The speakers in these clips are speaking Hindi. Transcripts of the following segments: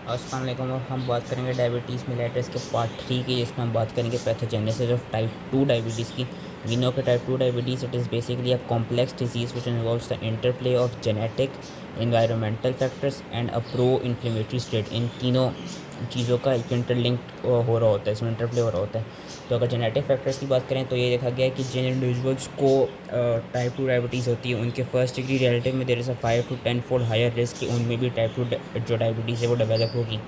अस्सलाम वालेकुम। और हम बात करेंगे डायबिटीज़ मिलेटस के पार्ट 3 की, जिसमें हम बात करेंगे पैथोजेनेसिस ऑफ टाइप 2 डायबिटीज़ की। वी नो के type 2 diabetes it is basically a complex disease which involves the interplay of genetic, environmental factors and a pro inflammatory state. इन तीनों चीज़ों का एक इंटरलिंक हो रहा होता है, इसमें इंटरप्ले हो रहा होता है। तो अगर जेनेटिक फैक्टर्स की बात करें तो ये देखा गया है कि जिन इंडिविजुअल्स को टाइप 2 डायबिटीज़ होती है, उनके फर्स्ट डिग्री रिलेटिव में there is a 5 to 10 fold higher risk कि उनमें भी टाइप 2 जो डायबिटीज़ है वो डेवलप होगी।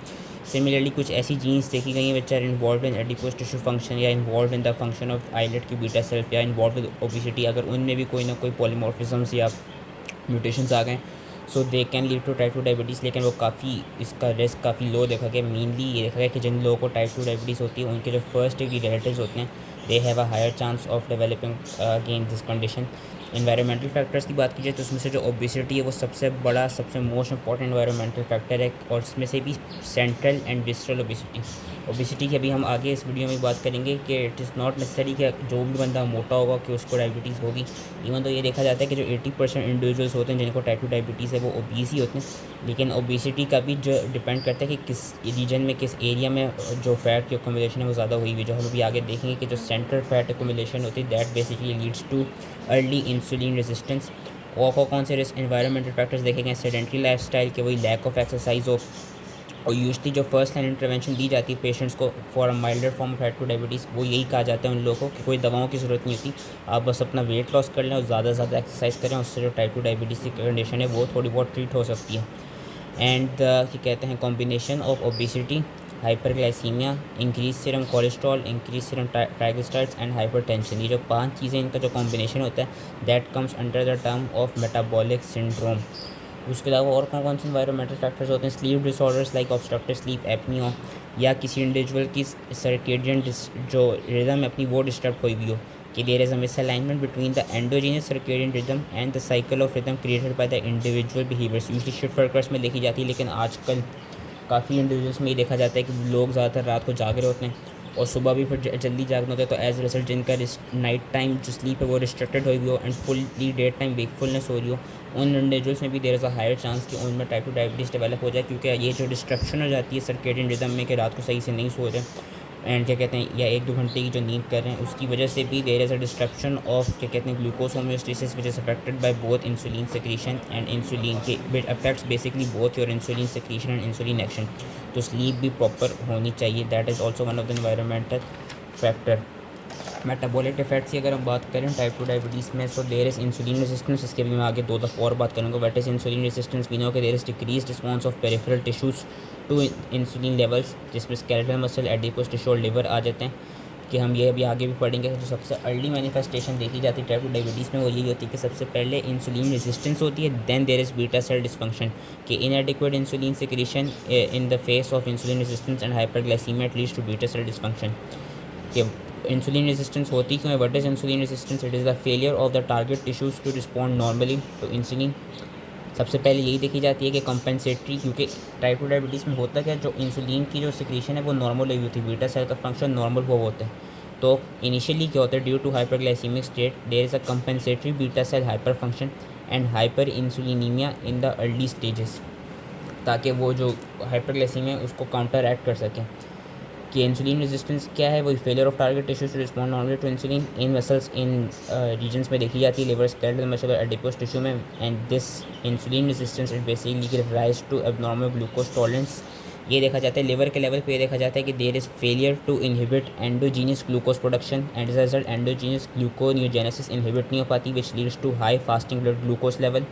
सिमिलरली कुछ ऐसी जीन्स देखी गई हैं which are involve in adipose tissue function या involve in the function of islet की बीटा सेल्फ या इन्वॉल्व विद ओबिसिटी। अगर उनमें भी कोई ना कोई पॉलीमॉर्फिज्म्स या म्यूटेशंस आ गए so they can lead to type 2 diabetes. लेकिन वो काफ़ी इसका रिस्क काफ़ी लो देखा गया। मेनली ये देखा गया कि जिन लोगों को टाइप 2 डायबिटीज़ होती है, उनके जो फर्स्ट डिग्री रिलेटिव्स होते हैं, they have a higher chance of developing again this condition. Environmental factors की बात कीजिए तो उसमें से जो ओबेसिटी है वो सबसे बड़ा, सबसे मोस्ट इंपॉर्टेंट एनवायरमेंटल फैक्टर है, और इसमें से भी सेंट्रल एंड विस्ट्रल ओबेसिटी। ओबेसिटी की अभी हम आगे इस वीडियो में बात करेंगे कि इट इज़ नॉट नेसेसरी कि जो भी बंदा मोटा होगा कि उसको डायबिटीज़ होगी। इवन तो ये देखा जाता है कि जो 80% इंडिविजुअल्स होते हैं जिनको टाइप 2 डायबिटीज़ है वो ओबीस ही होते हैं। लेकिन ओबेसिटी का भी जो डिपेंड करता है कि किस रीजन में, किस एरिया में जो फैट की अकोमोडेशन है वो ज़्यादा हुई हुई है। जो हम अभी आगे देखेंगे कि जो सेंट्रल फैट अकोमोडेशन होती है that basically leads too early insulin resistance. और कौन से रिस्क एनवायरमेंटल फैक्टर्स देखेंगे, सेडेंट्री लाइफस्टाइल के, वही लैक ऑफ एक्सरसाइज हो। और यूजली जो फर्स्ट लाइन इंटरवेंशन दी जाती है पेशेंट्स को for a milder form of type 2 diabetes, वो यही कहा जाता है उन लोगों को कि कोई दवाओं की ज़रूरत नहीं होती, आप बस अपना वेट लॉस कर लें और ज़्यादा से ज़्यादा एक्सरसाइज करें, उससे जो टाइप 2 डायबिटीज़ की कंडीशन है वो थोड़ी बहुत ट्रीट हो सकती है। एंड क्या कहते हैं, combination of obesity, hyperglycaemia, increase serum cholesterol, increase serum triglycerides and hypertension, ये जो 5 चीज़ें इनका जो कॉम्बिनेशन होता है that comes under the term of metabolic syndrome. उसके अलावा और कौन कौन से इन्वायरमेंटल फैक्टर्स होते हैं, sleep disorders like obstructive sleep apnoea, या किसी इंडिविजुअल की सर्केडियन जो रिदम है अपनी वो डिस्टर्ब हुई भी हो, कि there is a misalignment between the endogenous circadian rhythm and the cycle of rhythm created by the individual behaviours. Usually shift workers में देखी जाती है, लेकिन आजकल काफ़ी इंडिविजुअल्स में ये देखा जाता है कि लोग ज़्यादातर रात को जाग रहे होते हैं और सुबह भी फिर जल्दी जागना होता है। तो एज रिजल्ट जिनका नाइट टाइम जो स्लीप है वो रिस्ट्रिक्टेड हुई हो and fully day time wakefulness हो रही हो, उन इंडिविजुअल्स में भी there is a higher chance कि उनमें टाइप 2 डायबिटीज़ डेवलप हो जाए, क्योंकि ये जो डिस्ट्रक्शन हो जाती है सर्केडियन रिदम में कि रात को सही से नहीं सो रहे एंड क्या कहते हैं, या 1-2 घंटे की जो नींद कर रहे हैं, उसकी वजह से भी there is a destruction of क्या कहते हैं glucose homeostasis which is affected by both insulin secretion and insulin के it affects basically both your insulin secretion and insulin action. तो स्लीप भी प्रॉपर होनी चाहिए, that is also one of the environmental factor. Metabolic defects की अगर हम बात करें टाइप 2 डायबिटीज़ में, so there is insulin resistance. इसके भी मैं आगे 2 दफ़ा और बात करूँगा। What is insulin resistance? We know कि there is decrease response of peripheral tissues to insulin levels, जिसमें स्केलेटल मसल, एडिपोज टिश्यू और लिवर आ जाते हैं। कि हम ये अभी आगे भी पढ़ेंगे। जो सबसे अर्ली मैनिफेस्टेशन देखी जाती है टाइप 2 डायबिटीज़ में वो यही होती है कि सबसे पहले इंसुलिन रेजिस्टेंस होती है, then there is beta cell dysfunction, कि inadequate insulin secretion in the face of insulin resistance and hyperglycaemia leads to beta cell dysfunction. कि इंसुलिन रेजिस्टेंस होती क्यों है? What is insulin resistance? It is the failure of the target tissues to respond normally to insulin. सबसे पहले यही देखी जाती है कि कंपेंसेटरी, क्योंकि टाइप 2 डायबिटीज़ में होता क्या, जो इंसुलिन की जो सिक्रीशन है वो नॉर्मल हुई होती है, बीटा सेल का फंक्शन नॉर्मल वो होता है। तो इनिशियली क्या होता है, due to hyperglycaemic state there is a compensatory beta cell hyper function and hyper insulinaemia in the early stages, ताकि वो जो हाइपरग्लाइसीमिया है उसको काउंटर एक्ट कर सकें। कि इंसुलिन रेजिस्टेंस क्या है, वही failure of target tissues to respond normally to insulin in muscles, in regions में देखी जाती है, लिवर, स्केलेटल मसल और एडिपोज टिश्यू में। And this insulin resistance it basically give rise to abnormal glucose tolerance. ये देखा जाता है लिवर के लेवल पे, ये देखा जाता है कि there is failure to inhibit endogenous glucose production and as a result endogenous gluconeogenesis inhibit नहीं हो पाती, which leads to high fasting blood glucose level.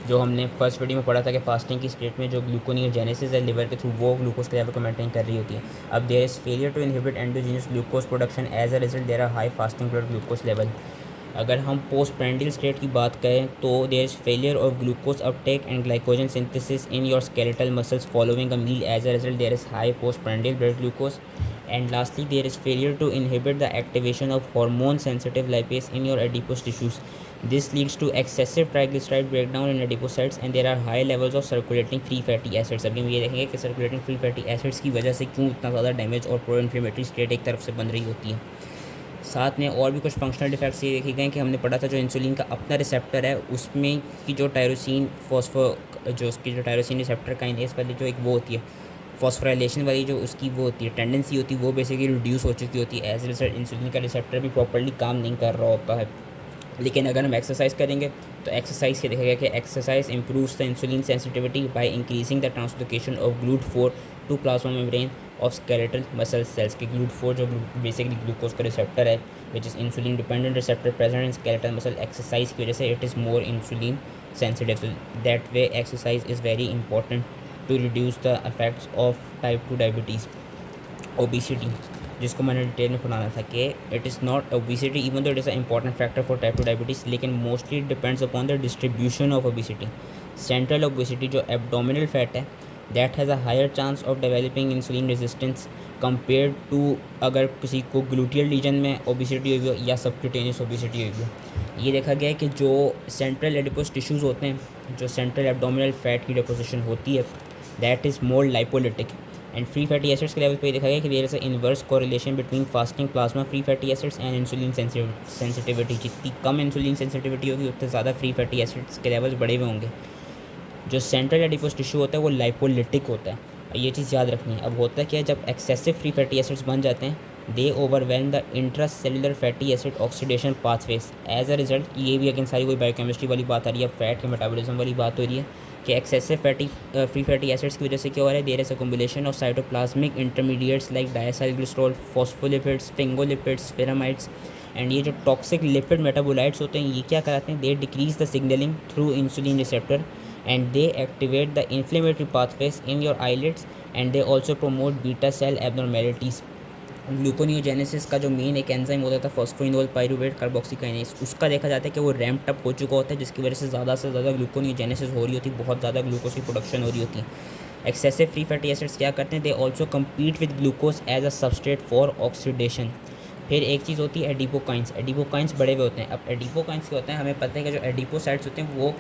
जो हमने फर्स्ट वीडियो में पढ़ा था कि फास्टिंग की स्टेट में जो ग्लूकोनियोजेनेसिस है लिवर के थ्रू, वो ग्लूकोज के लेवल को मेंटेन कर रही होती है। अब there is failure to inhibit endogenous glucose production, as a result there are high fasting blood glucose level. अगर हम पोस्ट प्रेंडियल स्टेट की बात करें तो there is failure of glucose uptake and glycogen synthesis in your skeletal muscles following a meal, as a result there is high post prandial blood glucose. And lastly, there is failure to inhibit the activation of hormone-sensitive lipase in your adipose tissues. This leads to excessive triglyceride breakdown in adipocytes and there are high levels of circulating free fatty acids. अभी हम ये देखेंगे कि circulating free fatty acids की वजह से क्यों इतना ज़्यादा डैमेज और प्रो इन्फ्लेमेटरी स्टेट एक तरफ से बन रही होती है। साथ में और भी कुछ फंक्शनल डिफेक्ट्स ये देखे गए कि हमने पढ़ा था जो इंसुलिन का अपना रिसेप्टर है उसमें की जो टायरोसिन जो उसकी जो टायरोसिन रिसेप्टर काइनेज वाली जो एक वो होती है फॉस्फोराइलेशन वाली जो उसकी वो होती है टेंडेंसी होती है वो बेसिकली रिड्यूस हो चुकी होती है। एज ए रिजल्ट इंसुलिन का रिसेप्टर भी प्रॉपर्ली काम नहीं कर रहा होता है। लेकिन अगर हम एक्सरसाइज करेंगे तो एक्सरसाइज से देखा गया कि exercise improves the insulin sensitivity by increasing the translocation of GLUT4 to plasma membrane of skeletal muscle cells के GLUT4 जो बेसिकली ग्लूकोज का रिसेप्टर है which is insulin dependent receptor present in skeletal muscle. Exercise की वजह से it is more insulin sensitive, so that way exercise is very important to reduce the effects of type 2 diabetes. Obesity जिसको मैंने डिटेल में पढ़ाना था कि it is not obesity even though it is a important factor for type 2 diabetes, लेकिन mostly depends upon the distribution of obesity. Central obesity जो एब्डोमिनल फैट है that has a higher chance of developing insulin resistance compare to अगर किसी को ग्लूटियल रीजन में ओबिसिटी हुई हो या सबक्यूटेनियस ओबिसिटी हुई हो। ये देखा गया है कि जो सेंट्रल एडिपोस टिश्यूज़ होते हैं, जो सेंट्रल एब्डोमिनल फैट की डिपोजिशन होती है that is more lipolytic. And free fatty acids के लेवल पे देखा गया कि there is a inverse correlation between fasting plasma free fatty acids and insulin sensitivity. जितनी कम इंसुलिन सेंसिटिविटी होगी उतने ज़्यादा फ्री फैटी एसिड्स के लेवल्स बड़े हुए होंगे। जो सेंट्रल एडिपोस टिश्यू होता है वो लाइपोलिटिक होता है, ये चीज़ याद रखनी है। अब होता क्या है जब एक्सेसिव फ्री फैटी एसिड्स बन जाते हैं they overwhelm the intra cellular fatty acid oxidation pathways. As a result ये भी अगेन सारी कोई बायोकेमिस्ट्री वाली बात आ रही है, फैट के मेटाबॉलिज्म वाली बात हो रही है कि एक्सेसिव फ्री फैटी एसिड्स की वजह से क्या हो रहा है there is a combination of cytoplasmic intermediates like diacylglycerol, phospholipids, sphingolipids, pyramids and ये जो टॉक्सिक लिपिड मेटाबोलाइट्स होते हैं ये क्या कराते हैं they decrease the signalling through insulin receptor and they activate the inflammatory pathways in your eyelids and they also promote beta cell abnormalities। Gluconeogenesis का जो मेन एक एंजाइम होता था फॉस्फोइनोल पाइरूवेट कार्बोक्सीकाइनेज उसका देखा जाता है कि वो रैम्प्ड अप हो चुका होता है जिसकी वजह से ज़्यादा ग्लूकोनियोजेनेसिस हो रही होती है, बहुत ज़्यादा ग्लूकोज की प्रोडक्शन हो रही होती है। एक्सेसिव फ्री फैटी एसिड्स क्या करते हैं they also compete with glucose as a substrate for oxidation. फिर एक चीज़ होती है एडिपोकाइंस। एडिपोकाइंस बड़े हुए होते हैं। अब एडिपोकाइंस क्या होते हैं हमें पता है कि जो एडिपोसाइट्स होते हैं वो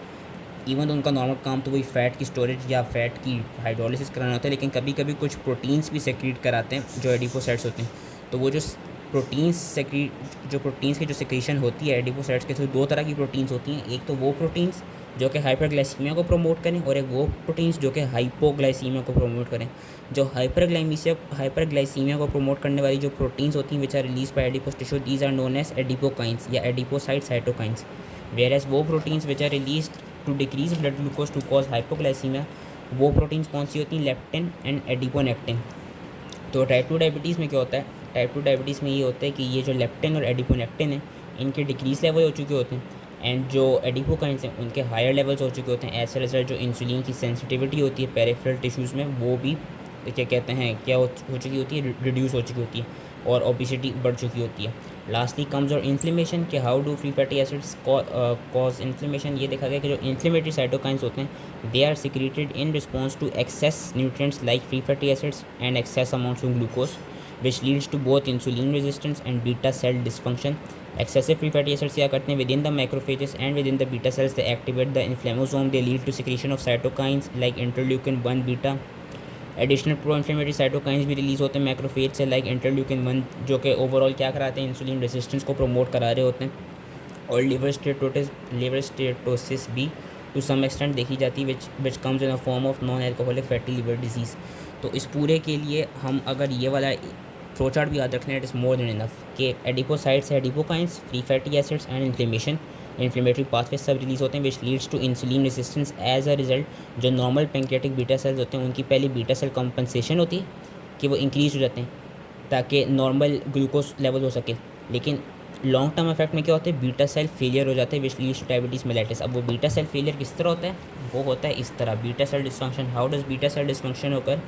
इवन तो उनका नॉर्मल काम तो वही फ़ैट की स्टोरेज या फैट की हाइड्रोलिसिस कराना होता है, लेकिन कभी कभी कुछ प्रोटीन्स भी सेक्रीट कराते हैं जो एडिपोसाइट्स होते हैं। तो वो जो प्रोटीन्स की जो सेक्रीशन होती है एडिपोसाइट्स के थ्रू दो तरह की प्रोटीन्स होती हैं। एक तो वो प्रोटीन्स जो कि हाइपरग्लाइसीमिया को प्रमोट करें और एक वो प्रोटीन्स जो कि हाइपोग्लाइसीमिया को प्रमोट करें। जो हाइपरग्लाइसीमिया को प्रमोट करने वाली जो प्रोटीन्स होती हैं which are release by adipose tissue these are known as adipokines या एडिपोसाइट साइटोकाइंस। वेयर एज वो proteins which are release to decrease blood glucose to cause hypoglycaemia वो प्रोटीन्स कौन सी होती हैं लेप्टिन एंड एडिपोनेक्टिन। तो टाइप 2 डायबिटीज़ में क्या होता है टाइप 2 डायबिटीज़ में ये होता है कि ये जो लेप्टिन और एडिपोनेक्टिन है इनके डिक्रीज लेवल हो चुके होते हैं एंड जो एडिपोकाइंस हैं उनके हायर लेवल्स हो चुके होते हैं। एज अ रिजल्ट जो इंसुलिन की सेंसिटिविटी होती है पेरिफेरल टिश्यूज़ में वो भी क्या कहते हैं क्या हो चुकी होती है रिड्यूस हो चुकी होती है और ओबेसिटी बढ़ चुकी होती है। लास्टली कम्स और इन्फ्लेमेशन कि how do free fatty acids cause inflammation. ये देखा गया कि जो इन्फ्लेमेटरी साइटोकाइंस होते हैं they are secreted in response to excess nutrients like free fatty acids and excess amounts of glucose which leads to both insulin resistance and beta cell dysfunction. Excessive free fatty acids क्या करते हैं within the macrophages and within the beta cells they activate the inflammasome they lead to secretion of cytokines like interleukin 1 beta. Additional pro inflammatory cytokines भी रिलीज़ होते हैं मैक्रोफेज से लाइक इंटरल्यूकिन 1 जो कि ओवरऑल क्या कराते हैं इंसुलिन रेजिस्टेंस को प्रमोट करा रहे होते हैं। और लिवर स्टेटोसिस भी टू सम एक्सटेंट देखी जाती है which comes in a form of non alcoholic fatty liver disease. तो इस पूरे के लिए हम अगर ये वाला फ्लो चार्ट भी याद रखना है it is more than enough कि adipocytes adipokines free fatty acids and inflammatory pathway सब रिलीज़ होते हैं which leads to insulin resistance. As a result जो नॉर्मल पैंक्रियाटिक बीटा सेल्स होते हैं उनकी पहले बीटा सेल कॉम्पनसेशन होती है कि वो इंक्रीज हो जाते हैं ताकि नॉर्मल ग्लूकोज लेवल हो सके, लेकिन लॉन्ग टर्म इफेक्ट में क्या होता है बीटा सेल फेलियर हो जाते हैं which leads two diabetes mellitus. अब वो बीटा सेल फेलियर किस तरह होता है वो होता है इस तरह beta cell dysfunction. How does beta cell dysfunction होकर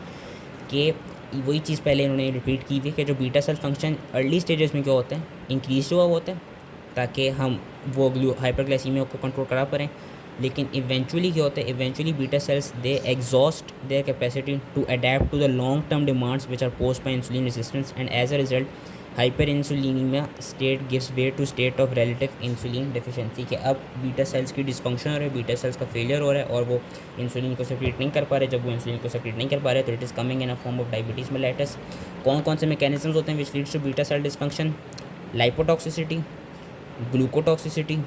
कि वही चीज़ पहले इन्होंने रिपीट की थी कि जो beta cell function early stages में क्या होता है इंक्रीज हुआ होता है ताकि हम वो हाइपरग्लाइसीमिया को कंट्रोल करा पाएँ, लेकिन इवेंचुअली क्या होता है eventually beta cells they exhaust their capacity to adapt to the long term demands which are posed by insulin resistance and as a result hyper insulinaemia state gives way to state of relative insulin deficiency कि अब बीटा सेल्स की डिस्फंक्शन हो रहा है, बीटा सेल्स का फेलियर हो रहा है और वो इंसुलिन को सेक्रेट नहीं कर पा रहे। जब वो इंसुलिन को सेक्रेट नहीं कर पा रहे तो it is coming in a form of diabetes mellitus. कौन कौन से मैकेनिज्म्स होते हैं which leads to beta cell dysfunction? Lipotoxicity, glucotoxicity,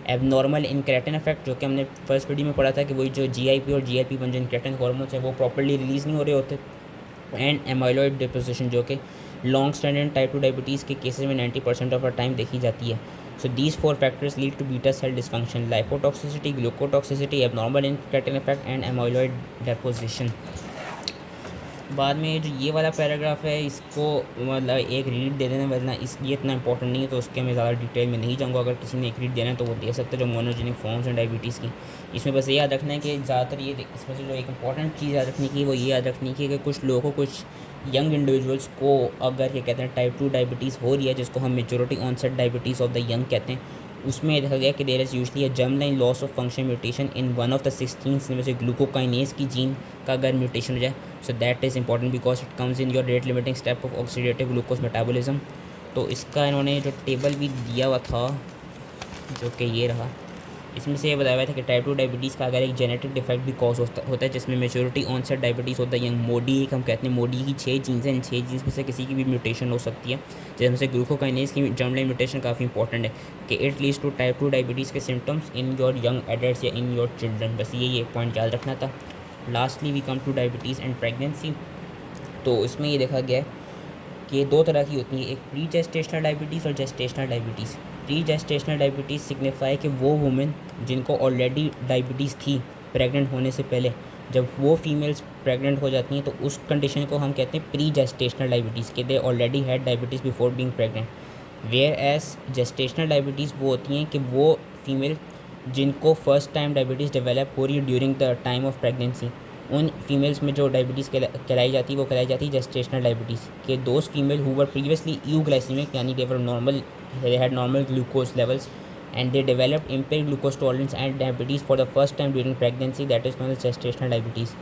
abnormal incretin effect, जो कि हमने फर्स्ट वीडियो में पढ़ा था कि वही जो GIP और GLP-1 जो इनक्रेटिन हार्मोन्स हैं वो प्रॉपर्ली रिलीज़ नहीं हो रहे होते। एंड एमाइलॉइड डिपोजिशन, जो कि लॉन्ग स्टैंडर्ड टाइप 2 डायबिटीज़ के केसेस में 90% ऑफ द टाइम देखी जाती है। So these 4 factors lead to beta cell dysfunction, lipotoxicity, glucotoxicity, abnormal incretin effect and amyloid deposition. बाद में जो ये वाला पैराग्राफ है इसको मतलब एक रीड दे देना, वरना इस ये इतना इंपॉर्टेंट नहीं है तो उसके मैं ज़्यादा डिटेल में नहीं जाऊँगा। अगर किसी ने एक रीड देना है तो वो दे सकते हैं, जो मोनोजेनिक फॉर्म्स हैं डायबिटीज़ की। इसमें बस ये याद रखना है कि ज़्यादातर ये इसमें से जो एक इंपॉर्टेंट चीज़ याद रखने की वो ये याद रखनी की कि कुछ लोगों को, कुछ यंग इंडिविजुअल्स को अगर ये कहते हैं टाइप 2 डायबिटीज़ हो रही है, जिसको हम majority onset diabetes of the young कहते हैं, उसमें देखा गया कि there is usually a germ line loss of function mutation in one of the 16 में से ग्लूकोकाइनेज की जीन का अगर म्यूटेशन हो जाए, so that is important because it comes in your rate limiting step of oxidative glucose metabolism. तो इसका इन्होंने जो टेबल भी दिया हुआ था, जो कि ये रहा, इसमें से ये बताया हुआ था कि टाइप 2 डायबिटीज़ का अगर एक जेनेटिक डिफेक्ट भी कॉज होता है, जिसमें मेच्योरिटी ऑनसेट डायबिटीज़ होता है, यंग मोडी एक हम कहते हैं, मोडी की 6 जीन्स हैं, इन 6 जीन्स में से किसी की भी म्यूटेशन हो सकती है, जिसमें से ग्लूकोकाइनेज की जर्मलाइन म्यूटेशन काफ़ी इंपॉर्टेंट है कि it leads to type 2 diabetes के symptoms in your young adults या इन योर चिल्ड्रन। बस यही एक पॉइंट याद रखना था। Lastly we come to diabetes and pregnancy. तो इसमें ये देखा गया है कि 2 तरह की होती है, एक प्री जेस्टेशनल डायबिटीज़ और gestational diabetes. Pre gestational diabetes signify कि वो वुमेन जिनको ऑलरेडी डायबिटीज़ थी प्रेग्नेंट होने से पहले, जब वो फीमेल्स प्रेग्नेंट हो जाती हैं तो उस कंडीशन को हम कहते हैं प्री जेस्टेशनल डायबिटीज़, कि they already had diabetes before being pregnant. Whereas gestational diabetes वो होती हैं कि वो फीमेल जिनको फर्स्ट टाइम डायबिटीज़ डेवलप हो रही है during the time of pregnancy, उन फीमेल्स में जो डायबिटीज़ कहलाई जाती है वो कहलाई जाती है जेस्टेशनल डायबिटीज़। के those female who were previously euglycaemic, यानी they were normal, they had normal glucose levels and they developed impaired glucose tolerance and diabetes for the first time during pregnancy, that is known as gestational diabetes।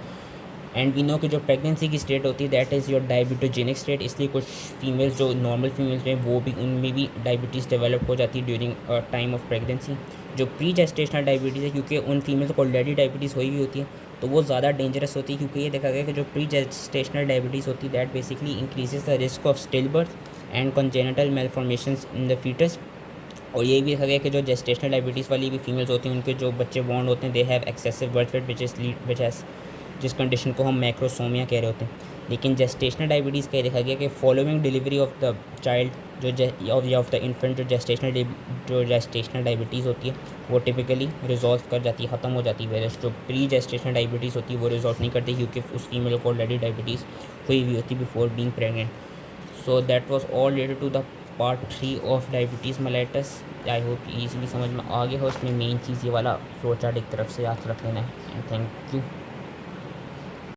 And we know कि जो प्रेगनेंसी की स्टेट होती है that is your diabetogenic state, इसलिए कुछ फीमेल्स जो नॉर्मल फीमेल्स हैं वो भी, उनमें भी डायबिटीज़ डेवलप हो जाती है ड्यूरिंग टाइम ऑफ प्रेगनेंसी। जो प्री जेस्टेशनल डायबिटीज़ है, क्योंकि उन फीमेल्स को ऑलरेडी डायबिटीज़ हुई हुई होती है, तो वो ज़्यादा डेंजरस होती है, क्योंकि ये देखा गया कि जो प्री जेस्टेशनल डायबिटीज़ होती है that basically increases the risk of stillbirth and congenital malformations in the foetus. और ये भी देखा गया कि जो जेस्टेशनल डायबिटीज़ वाली भी फीमेल्स होती हैं, उनके जो बच्चे बॉर्न होते हैं, they have excessive birth weight which has, जिस कंडीशन को हम मैक्रोसोमिया कह रहे होते हैं। लेकिन जेस्टेशनल डायबिटीज़ का ये देखा गया कि following delivery of the child जो ऑफ द इन्फेंट, जो जेस्टेशनल डायबिटीज़ होती है वो टिपिकली रिजॉल्व कर जाती है, ख़त्म हो जाती है। जो प्री जेस्टेशनल डायबिटीज़ होती है वो रिजॉल्व नहीं करती, क्योंकि उस फीमेल को ऑलरेडी डायबिटीज़ हुई हुई होती before being pregnant. So that was all related to the part 3 of diabetes mellitus. I hope easily समझ में आ गया हो। उसमें मेन चीज़ ये वाला फ्लो चार्ट एक तरफ से याद रख लेना है। And thank you.